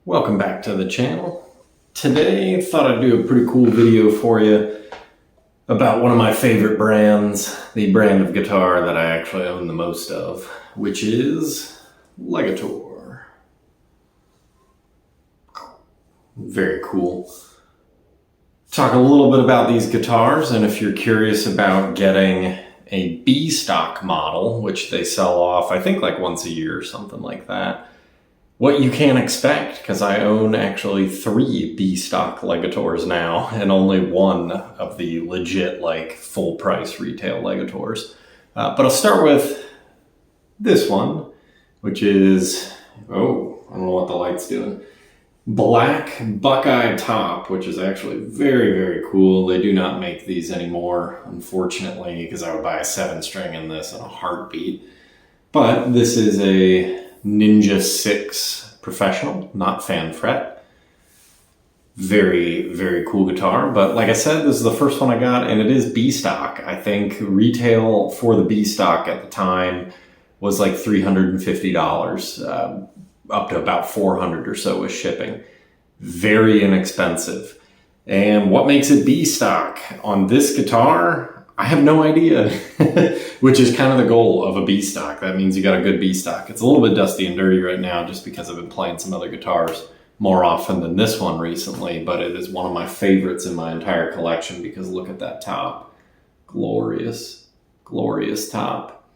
Welcome back to the channel. Today, thought I'd do a pretty cool video for you about one of my favorite brands, the brand of guitar that I actually own the most of, which is Legator. Very cool. Talk a little bit about these guitars, and if you're curious about getting a B Stock model, which they sell off, I think like once a year or something like that, what you can expect, because I own actually 3 B Stock Legators now, and only one of the legit like full price retail Legators. But I'll start with this one, which is, I don't know what the light's doing. Black Buckeye top, which is actually very, very cool. They do not make these anymore, unfortunately, because I would buy a 7-string in this in a heartbeat. But this is a Ninja 6 Professional, not fan fret. Very, very cool guitar. But like I said, this is the first one I got, and it is B Stock. I think retail for the B Stock at the time was like $350, up to about $400 or so with shipping. Very inexpensive. And what makes it B Stock? On this guitar, I have no idea, which is kind of the goal of a B Stock. That means you got a good B Stock. It's a little bit dusty and dirty right now just because I've been playing some other guitars more often than this one recently, but it is one of my favorites in my entire collection because look at that top. Glorious, glorious top.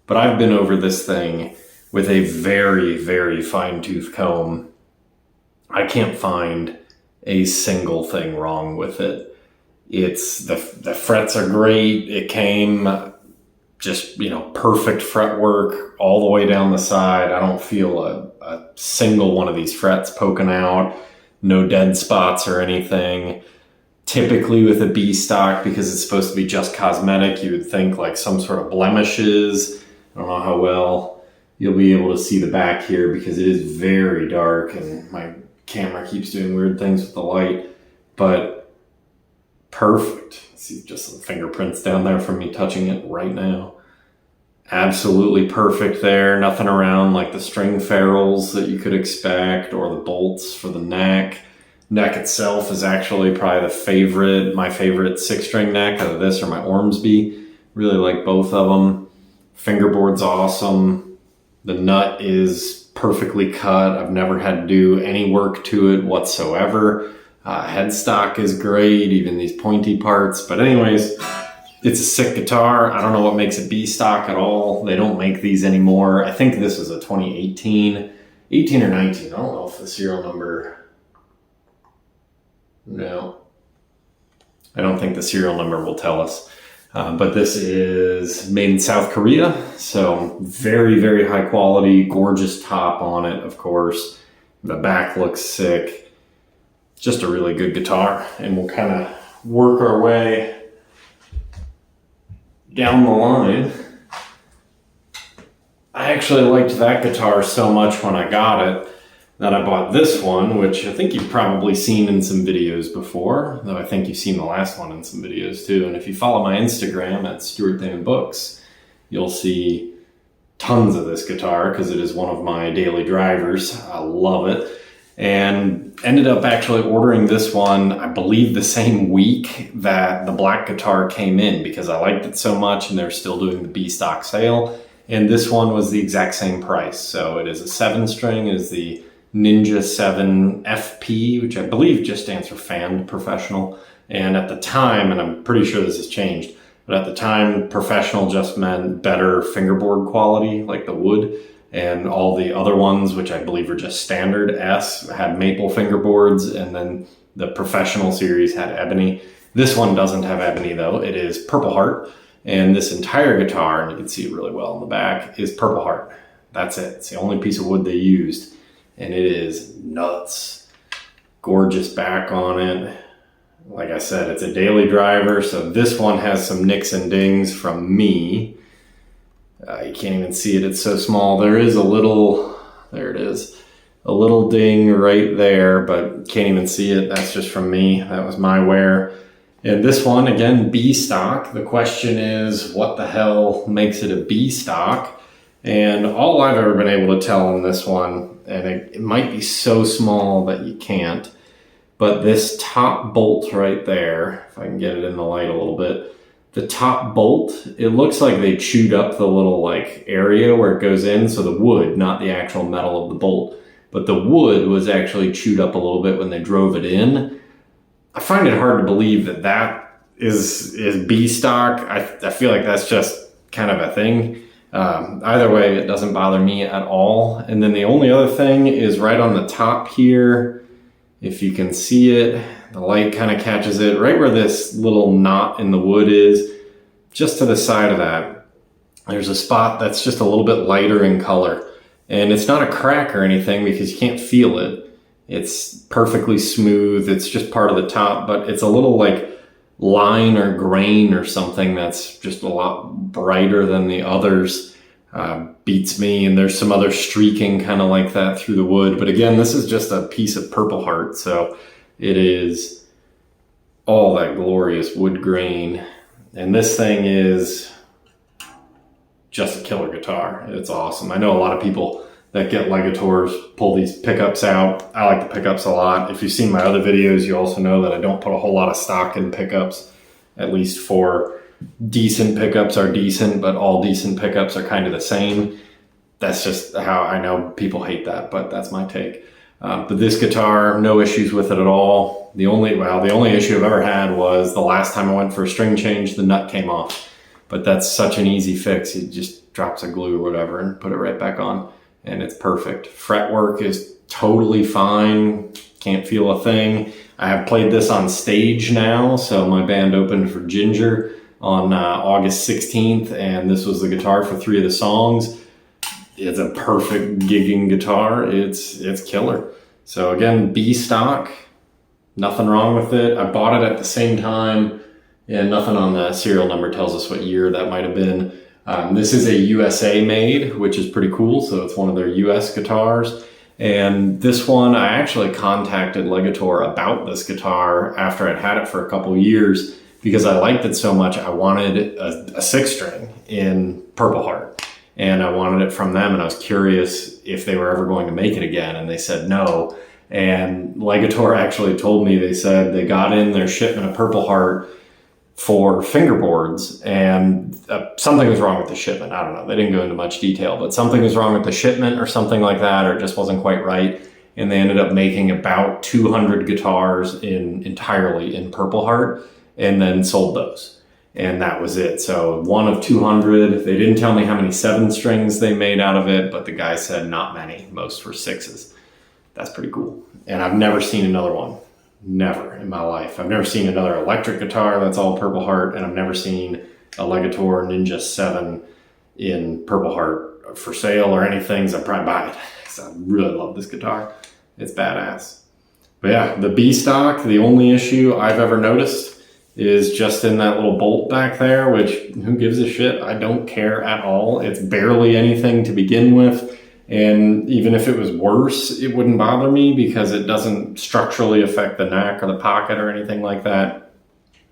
But I've been over this thing with a very, very fine-tooth comb. I can't find a single thing wrong with it. It's the frets are great. It came just, perfect fretwork all the way down the side. I don't feel a single one of these frets poking out, no dead spots or anything. Typically with a B Stock, because it's supposed to be just cosmetic, you would think like some sort of blemishes. I don't know how well you'll be able to see the back here because it is very dark and my camera keeps doing weird things with the light, but perfect. See just some fingerprints down there from me touching it right now. Absolutely perfect there. Nothing around like the string ferrules that you could expect or the bolts for the neck. Neck itself is actually probably my favorite 6-string neck out of this or my Ormsby. Really like both of them. Fingerboard'S Awesome. The nut is perfectly cut. I've never had to do any work to it whatsoever. Headstock is great, even these pointy parts. But anyways, it's a sick guitar. I don't know what makes it B Stock at all. They don't make these anymore. I think this is a 2018, 18 or 19. I don't know if the serial number, no. I don't think the serial number will tell us. But this is made in South Korea. So very, very high quality, gorgeous top on it, of course. The back looks sick. Just a really good guitar, and we'll kind of work our way down the line. I actually liked that guitar so much when I got it that I bought this one, which I think you've probably seen in some videos before, though I think you've seen the last one in some videos too. And if you follow my Instagram at Stuart Damon Books, you'll see tons of this guitar because it is one of my daily drivers. I love it. And ended up actually ordering this one, I believe the same week that the black guitar came in because I liked it so much and they're still doing the B Stock sale. And this one was the exact same price. So it is a 7-string, it is the Ninja 7 FP, which I believe just stands for Fanned Professional. And at the time, and I'm pretty sure this has changed, but at the time, professional just meant better fingerboard quality, like the wood. And all the other ones, which I believe are just standard S, had maple fingerboards, and then the professional series had ebony. This one doesn't have ebony though, it is Purple Heart. And this entire guitar, and you can see it really well in the back, is Purple Heart. That's it, it's the only piece of wood they used. And it is nuts. Gorgeous back on it. Like I said, it's a daily driver, so this one has some nicks and dings from me. You can't even see it, it's so small. There is a little, there it is, a little ding right there, but can't even see it. That's just from me, that was my wear. And this one, again, B Stock. The question is, what the hell makes it a B Stock? And all I've ever been able to tell in this one, and it might be so small that you can't, but this top bolt right there, if I can get it in the light a little bit, the top bolt, it looks like they chewed up the little like area where it goes in. So the wood, not the actual metal of the bolt, but the wood was actually chewed up a little bit when they drove it in. I find it hard to believe that that is B stock. I feel like that's just kind of a thing. Either way, it doesn't bother me at all. And then the only other thing is right on the top here, if you can see it, the light kind of catches it right where this little knot in the wood is, just to the side of that. There's a spot that's just a little bit lighter in color. And it's not a crack or anything because you can't feel it. It's perfectly smooth. It's just part of the top, but it's a little like line or grain or something that's just a lot brighter than the others. Beats me. And there's some other streaking kind of like that through the wood. But again, this is just a piece of Purple Heart. So it is all that glorious wood grain. And this thing is just a killer guitar. It's awesome. I know a lot of people that get Legators pull these pickups out. I like the pickups a lot. If you've seen my other videos, you also know that I don't put a whole lot of stock in pickups, at least for decent pickups are decent, but all decent pickups are kind of the same. That's just how I know people hate that, but that's my take. But this guitar, no issues with it at all. The only issue I've ever had was the last time I went for a string change, the nut came off. But that's such an easy fix. You just drop some glue or whatever and put it right back on, and it's perfect. Fretwork is totally fine. Can't feel a thing. I have played this on stage now, so my band opened for Ginger on August 16th, and this was the guitar for 3 of the songs. It's a perfect gigging guitar. It's killer. So again, B stock, nothing wrong with it. I bought it at the same time, and nothing on the serial number tells us what year that might have been. This is a USA made, which is pretty cool. So it's one of their US guitars. And this one, I actually contacted Legator about this guitar after I'd had it for a couple of years because I liked it so much. I wanted a 6-string in Purple Heart, and I wanted it from them. And I was curious if they were ever going to make it again. And they said no. And Legator actually told me, they said they got in their shipment of Purple Heart for fingerboards, and something was wrong with the shipment. I don't know. They didn't go into much detail, but something was wrong with the shipment or something like that, or it just wasn't quite right. And they ended up making about 200 guitars entirely in Purple Heart, and then sold those. And that was it. So one of 200. They didn't tell me how many 7-strings they made out of it, but the guy said not many. Most were 6s. That's pretty cool. And I've never seen another one. Never in my life. I've never seen another electric guitar that's all Purple Heart, and I've never seen a Legator Ninja 7 in Purple Heart for sale or anything, so I'd probably buy it because I really love this guitar. It's badass. But yeah, the B stock, the only issue I've ever noticed is just in that little bolt back there, which who gives a shit? I don't care at all. It's barely anything to begin with. And even if it was worse, it wouldn't bother me because it doesn't structurally affect the neck or the pocket or anything like that.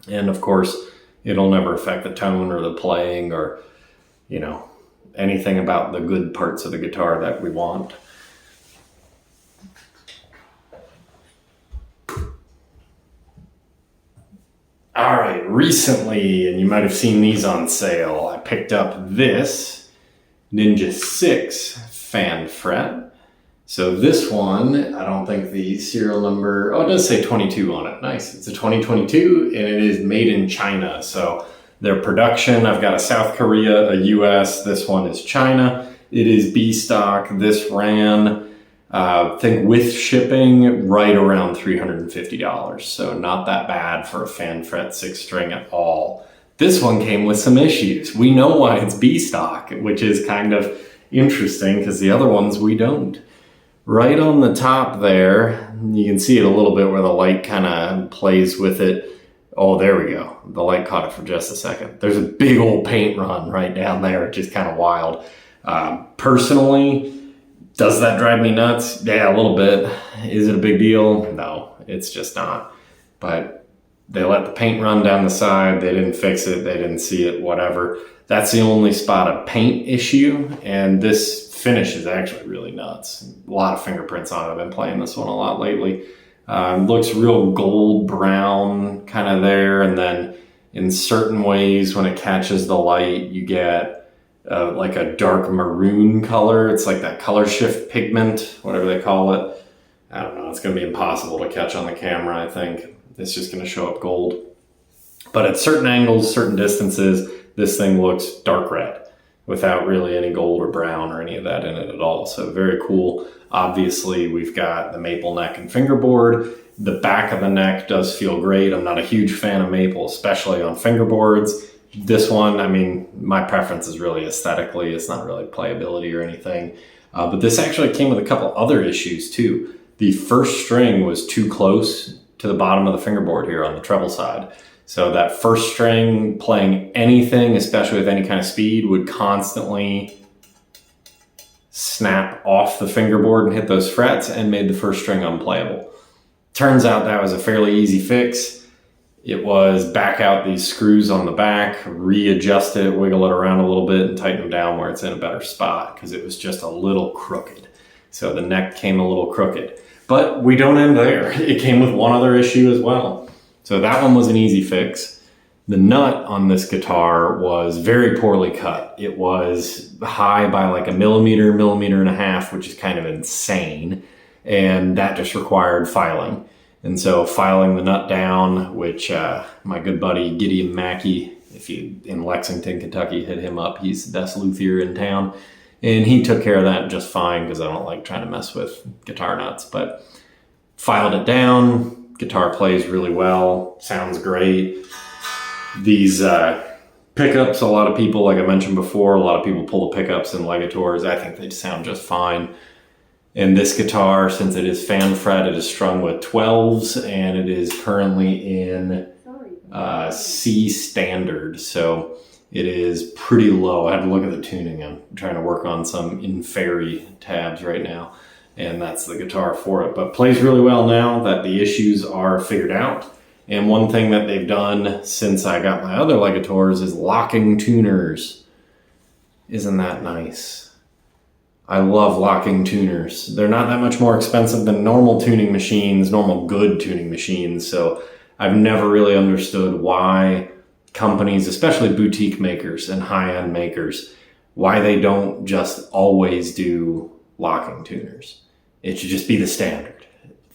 And of course, it'll never affect the tone or the playing or, you know, anything about the good parts of the guitar that we want. All right, recently, and you might have seen these on sale, I picked up this Ninja 6 fan fret. So this one, I don't think the serial number, oh, it does say 22 on it. Nice. It's a 2022 and it is made in China. So their production, I've got a South Korea, a US, this one is China. It is B stock. This ran, I think with shipping, right around $350. So not that bad for a fan fret 6-string at all. This one came with some issues. We know why it's B stock, which is kind of interesting because the other ones we don't. Right on the top there, you can see it a little bit where the light kind of plays with it. Oh, there we go. The light caught it for just a second. There's a big old paint run right down there, which is kind of wild. Personally, does that drive me nuts? Yeah, a little bit. Is it a big deal? No, it's just not. But They let the paint run down the side. They didn't fix it. They didn't see it, whatever. That's the only spot of paint issue. And this finish is actually really nuts. A lot of fingerprints on it. I've been playing this one a lot lately. Looks real gold brown kind of there. And then in certain ways, when it catches the light, you get like a dark maroon color. It's like that color shift pigment, whatever they call it. I don't know. It's going to be impossible to catch on the camera, I think. It's just going to show up gold. But at certain angles, certain distances, this thing looks dark red without really any gold or brown or any of that in it at all. So very cool. Obviously, we've got the maple neck and fingerboard. The back of the neck does feel great. I'm not a huge fan of maple, especially on fingerboards. This one, I mean, my preference is really aesthetically. It's not really playability or anything. But this actually came with a couple other issues too. The first string was too close to the bottom of the fingerboard here on the treble side. So that first string playing anything, especially with any kind of speed, would constantly snap off the fingerboard and hit those frets and made the first string unplayable. Turns out that was a fairly easy fix. It was back out these screws on the back, readjust it, wiggle it around a little bit and tighten them down where it's in a better spot because it was just a little crooked. So the neck came a little crooked. But we don't end there. It came with one other issue as well. So that one was an easy fix. The nut on this guitar was very poorly cut. It was high by like a millimeter and a half, which is kind of insane. And that just required filing. And so filing the nut down, which my good buddy Gideon Mackey, if you in Lexington, Kentucky, hit him up. He's the best luthier in town. And he took care of that just fine because I don't like trying to mess with guitar nuts. But filed it down, guitar plays really well, sounds great. These pickups, a lot of people, like I mentioned before, a lot of people pull the pickups in Legators. I think they sound just fine. And this guitar, since it is fan fret, it is strung with 12s and it is currently in C standard. So it is pretty low. I had to look at the tuning. I'm trying to work on some Inferi tabs right now. And that's the guitar for it. But plays really well now that the issues are figured out. And one thing that they've done since I got my other Legators is locking tuners. Isn't that nice? I love locking tuners. They're not that much more expensive than normal tuning machines, normal good tuning machines. So I've never really understood why companies, especially boutique makers and high-end makers, why they don't just always do locking tuners. It should just be the standard.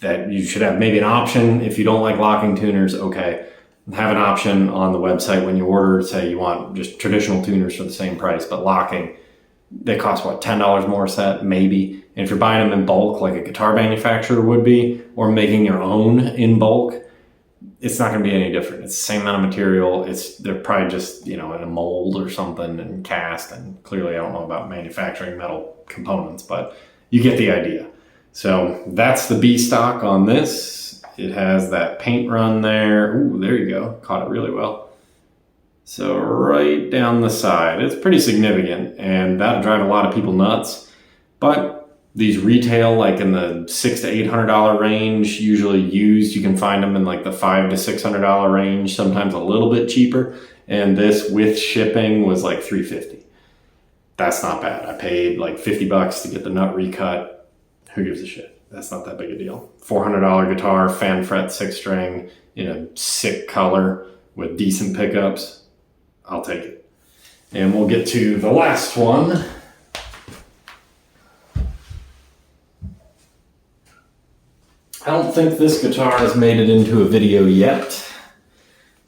That you should have maybe an option if you don't like locking tuners, okay. Have an option on the website when you order, say you want just traditional tuners for the same price, but locking, they cost what, $10 more a set, maybe. And if you're buying them in bulk like a guitar manufacturer would be, or making your own in bulk, it's not going to be any different. It's the same amount of material. They're probably just, in a mold or something and cast. And clearly I don't know about manufacturing metal components, but you get the idea. So that's the B stock on this. It has that paint run there. Ooh, there you go. Caught it really well. So right down the side, it's pretty significant and that'll drive a lot of people nuts. But these retail like in the $600 to $800 range, usually used. You can find them in like the $500 to $600 range, sometimes a little bit cheaper. And this with shipping was like $350. That's not bad. I paid like $50 to get the nut recut. Who gives a shit? That's not that big a deal. $400 guitar, fan fret 6-string in a sick color with decent pickups. I'll take it. And we'll get to the last one. I don't think this guitar has made it into a video yet.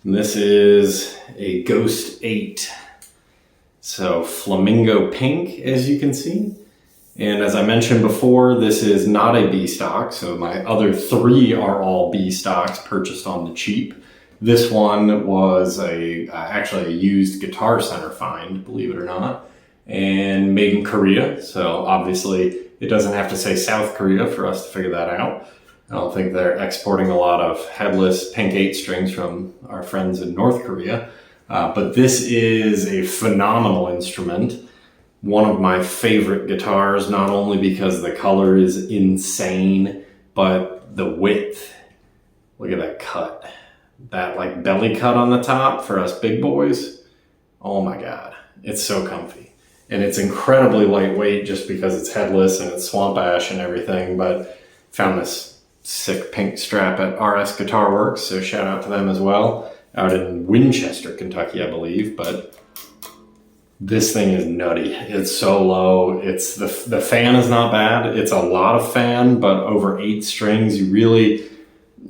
And this is a Ghost 8. So flamingo pink, as you can see. And as I mentioned before, this is not a B stock. So my other 3 are all B stocks purchased on the cheap. This one was actually a used Guitar Center find, believe it or not, and made in Korea. So obviously it doesn't have to say South Korea for us to figure that out. I don't think they're exporting a lot of headless pink 8 strings from our friends in North Korea. But this is a phenomenal instrument. One of my favorite guitars, not only because the color is insane, but the width. Look at that cut. that like belly cut on the top for us big boys. Oh my God, it's so comfy. And it's incredibly lightweight just because it's headless and it's swamp ash and everything, but found this sick pink strap at RS Guitar Works, so shout out to them as well, out in Winchester, Kentucky, I believe. But this thing is nutty. It's so low. It's the fan is not bad. It's a lot of fan, but over 8 strings,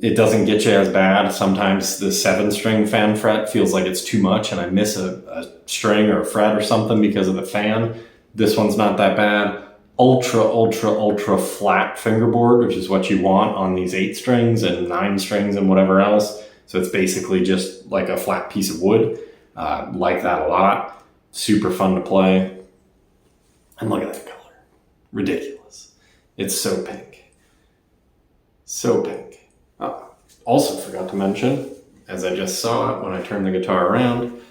it doesn't get you as bad. Sometimes the 7-string fan fret feels like it's too much and I miss a string or a fret or something because of the fan. This one's not that bad. Ultra, ultra, ultra flat fingerboard, which is what you want on these 8 strings and 9 strings and whatever else. So it's basically just like a flat piece of wood. Like that a lot. Super fun to play. And look at that color. Ridiculous. It's so pink. So pink. Also forgot to mention, as I just saw it when I turned the guitar around,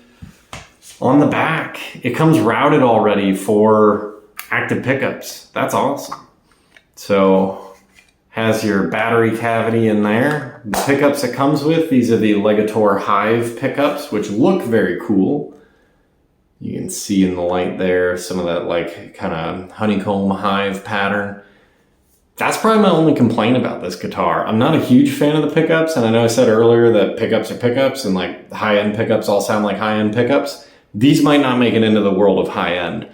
on the back, it comes routed already for active pickups. That's awesome. So, has your battery cavity in there. The pickups it comes with, these are the Legator Hive pickups, which look very cool. You can see in the light there some of that like kind of honeycomb hive pattern. That's probably my only complaint about this guitar. I'm not a huge fan of the pickups, and I know I said earlier that pickups are pickups and like high-end pickups all sound like high-end pickups. These might not make it into the world of high-end.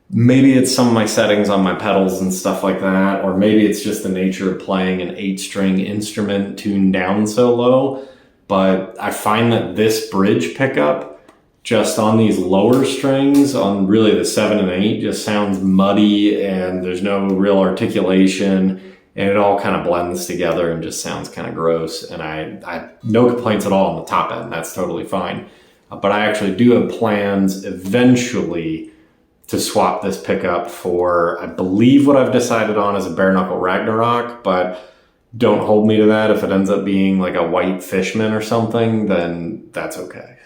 Maybe it's some of my settings on my pedals and stuff like that, or maybe it's just the nature of playing an 8-string instrument tuned down so low. But I find that this bridge pickup, just on these lower strings, on really the 7 and 8, just sounds muddy and there's no real articulation and it all kind of blends together and just sounds kind of gross. And I no complaints at all on the top end. That's totally fine. But I actually do have plans eventually to swap this pickup for, I believe what I've decided on is a bare knuckle Ragnarok, but don't hold me to that. If it ends up being like a white Fishman or something, then that's okay.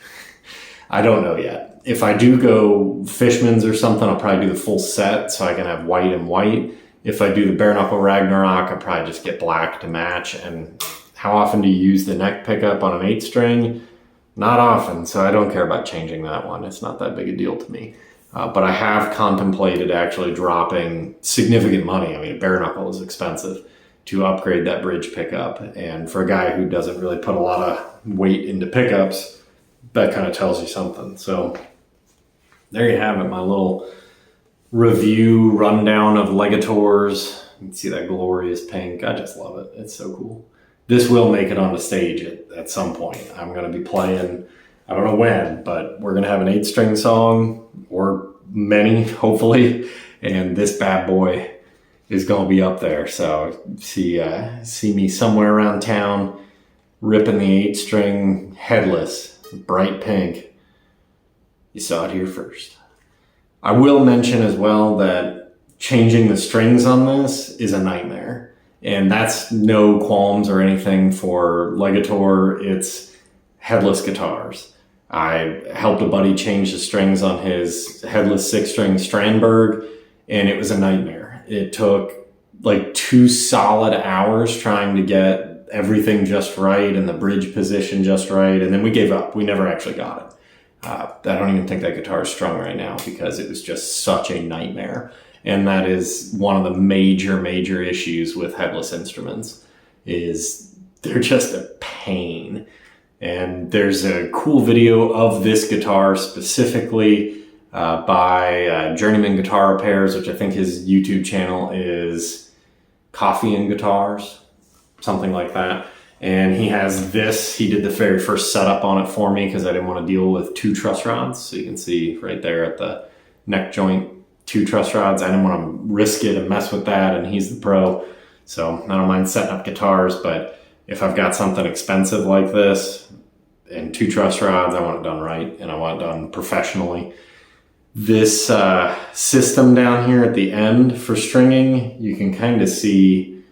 I don't know yet. If I do go Fishman's or something, I'll probably do the full set so I can have white and white. If I do the bare knuckle Ragnarok, I'll probably just get black to match. And how often do you use the neck pickup on an 8-string? Not often, so I don't care about changing that one. It's not that big a deal to me. But I have contemplated actually dropping significant money. I mean, bare knuckle is expensive to upgrade that bridge pickup. And for a guy who doesn't really put a lot of weight into pickups, that kind of tells you something. So there you have it, my little review rundown of Legators. You can see that glorious pink. I just love it. It's so cool. This will make it on the stage at some point. I'm going to be playing, I don't know when, but we're going to have an 8-string song, or many, hopefully, and this bad boy is going to be up there. So see me somewhere around town ripping the 8-string headless, bright pink. You saw it here first. I will mention as well that changing the strings on this is a nightmare. And that's no qualms or anything for Legator. It's headless guitars. I helped a buddy change the strings on his headless 6-string Strandberg, and it was a nightmare. It took like 2 solid hours trying to get everything just right and the bridge position just right, and then we gave up. We never actually got it. I don't even think that guitar is strung right now because it was just such a nightmare. And that is one of the major issues with headless instruments, is they're just a pain. And there's a cool video of this guitar specifically by Journeyman Guitar Repairs, which I think his YouTube channel is Coffee and Guitars, something like that. And he has this, he did the very first setup on it for me because I didn't want to deal with 2 truss rods. So you can see right there at the neck joint, 2 truss rods. I didn't want to risk it and mess with that, and he's the pro. So I don't mind setting up guitars, but if I've got something expensive like this and 2 truss rods, I want it done right and I want it done professionally. This system down here at the end for stringing, you can kind of see,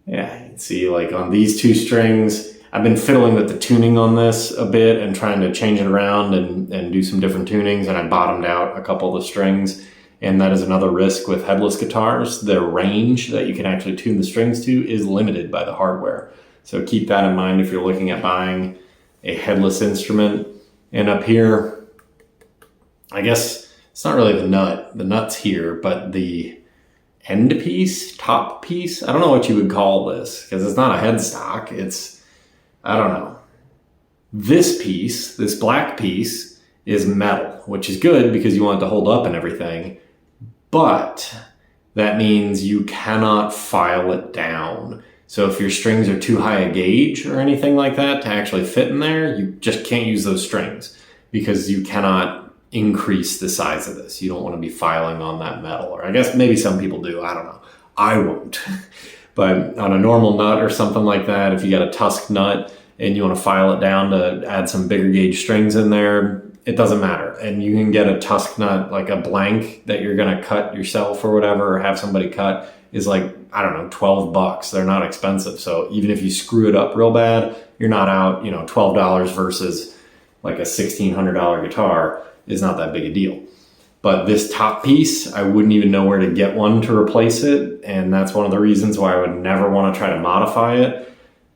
yeah, you can see like on these 2 strings, I've been fiddling with the tuning on this a bit and trying to change it around and do some different tunings, and I bottomed out a couple of the strings. And that is another risk with headless guitars. The range that you can actually tune the strings to is limited by the hardware. So keep that in mind if you're looking at buying a headless instrument. And up here, I guess it's not really the nut. The nut's here, but the end piece, top piece, I don't know what you would call this because it's not a headstock. It's, I don't know. This piece, this black piece, is metal, which is good because you want it to hold up and everything. But that means you cannot file it down. So if your strings are too high a gauge or anything like that to actually fit in there, you just can't use those strings because you cannot increase the size of this. You don't want to be filing on that metal. Or I guess maybe some people do. I don't know. I won't. But on a normal nut or something like that, if you got a tusk nut and you want to file it down to add some bigger gauge strings in there, it doesn't matter. And you can get a tusk nut, like a blank that you're going to cut yourself or whatever, or have somebody cut, is like, I don't know, $12. They're not expensive. So even if you screw it up real bad, you're not out, $12 versus like a $1,600 guitar is not that big a deal. But this top piece, I wouldn't even know where to get one to replace it. And that's one of the reasons why I would never want to try to modify it,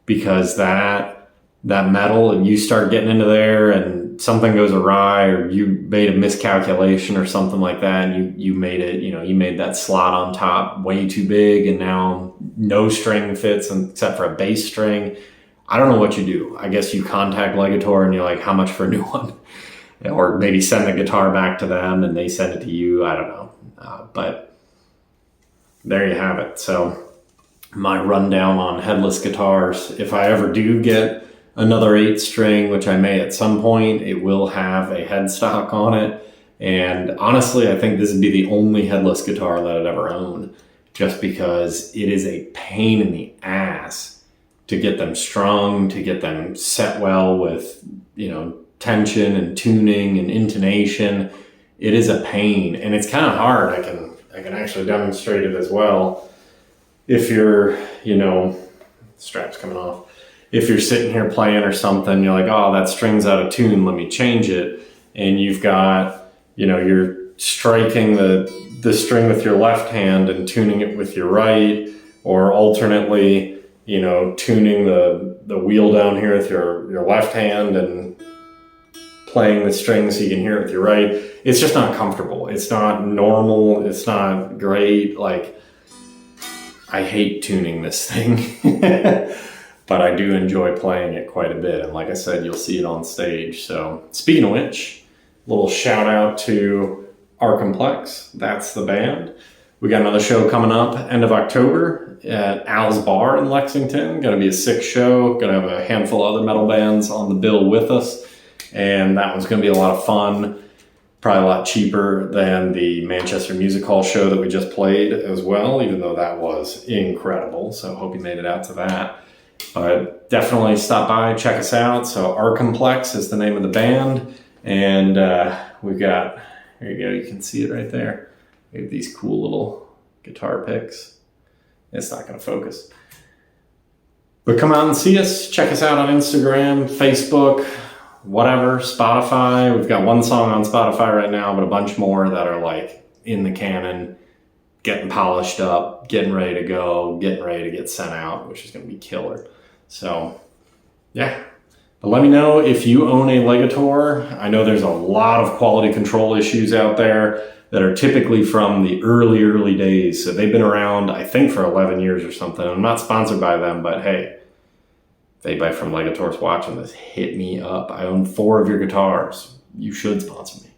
because that metal, and you start getting into there and something goes awry, or you made a miscalculation or something like that, and you made it, you made that slot on top way too big, and now no string fits except for a bass string. I don't know what you do. I guess you contact Legator and you're like, how much for a new one? Or maybe send the guitar back to them and they send it to you. I don't know. But there you have it. So my rundown on headless guitars. If I ever do get another 8-string, which I may at some point, it will have a headstock on it. And honestly, I think this would be the only headless guitar that I'd ever own, just because it is a pain in the ass to get them strung, to get them set well with, tension and tuning and intonation. It is a pain, and it's kind of hard. I can actually demonstrate it as well. If you're, strap's coming off. If you're sitting here playing or something, you're like, oh, that string's out of tune, let me change it. And you've got, you're striking the string with your left hand and tuning it with your right, or alternately, tuning the wheel down here with your left hand and playing the string so you can hear it with your right. It's just not comfortable. It's not normal. It's not great. Like, I hate tuning this thing. But I do enjoy playing it quite a bit. And like I said, you'll see it on stage. So speaking of which, a little shout out to Complex. That's the band. We got another show coming up end of October at Al's Bar in Lexington. Going to be a 6 show. Going to have a handful of other metal bands on the bill with us. And that one's going to be a lot of fun. Probably a lot cheaper than the Manchester Music Hall show that we just played as well, even though that was incredible. So hope you made it out to that. But definitely stop by, check us out. So Complex is the name of the band. And we've got, here you go, you can see it right there. We have these cool little guitar picks. It's not going to focus. But come out and see us. Check us out on Instagram, Facebook, whatever, Spotify. We've got one song on Spotify right now, but a bunch more that are like in the canon, getting polished up, getting ready to go, getting ready to get sent out, which is going to be killer. So, yeah. But let me know if you own a Legator. I know there's a lot of quality control issues out there that are typically from the early days. So they've been around, I think, for 11 years or something. I'm not sponsored by them, but hey, if anybody from Legator's watching this, hit me up. I own 4 of your guitars. You should sponsor me.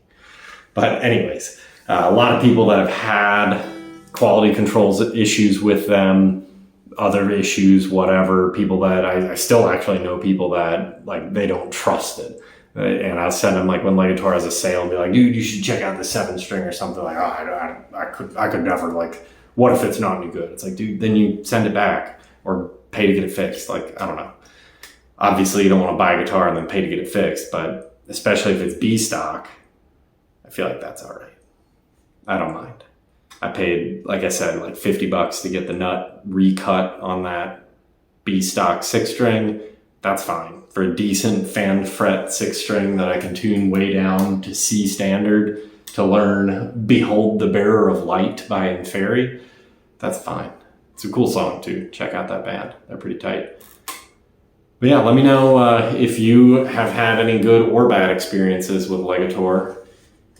But anyways, a lot of people that have had quality controls issues with them, other issues, whatever, people that I still actually know people that like they don't trust it. And I'll send them, like, when Legator has a sale, and be like, dude, you should check out the 7-string or something. Like, oh, I could never, like, what if it's not any good? It's like, dude, then you send it back or pay to get it fixed. Like, I don't know. Obviously, you don't want to buy a guitar and then pay to get it fixed, but especially if it's B stock, I feel like that's all right. I don't mind. I paid, like I said, like $50 to get the nut recut on that B stock 6-string. That's fine. For a decent fan fret 6-string that I can tune way down to C standard to learn Behold the Bearer of Light by Inferi, that's fine. It's a cool song too. Check out that band. They're pretty tight. But yeah, let me know if you have had any good or bad experiences with Legator,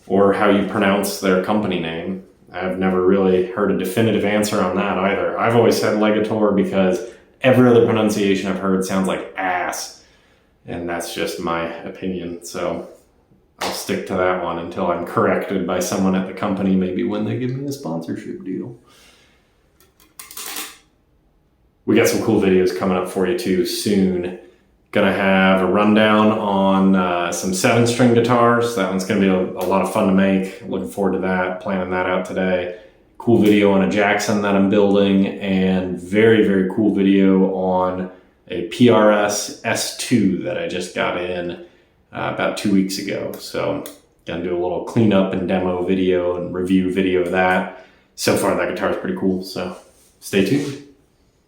or how you pronounce their company name. I've never really heard a definitive answer on that either. I've always said Legator because every other pronunciation I've heard sounds like ass. And that's just my opinion. So I'll stick to that one until I'm corrected by someone at the company, maybe when they give me a sponsorship deal. We got some cool videos coming up for you too soon. Gonna have a rundown on some 7-string guitars. That one's gonna be a lot of fun to make. Looking forward to that, planning that out today. Cool video on a Jackson that I'm building, and very, very cool video on a PRS S2 that I just got in about 2 weeks ago. So gonna do a little cleanup and demo video and review video of that. So far that guitar is pretty cool, so stay tuned.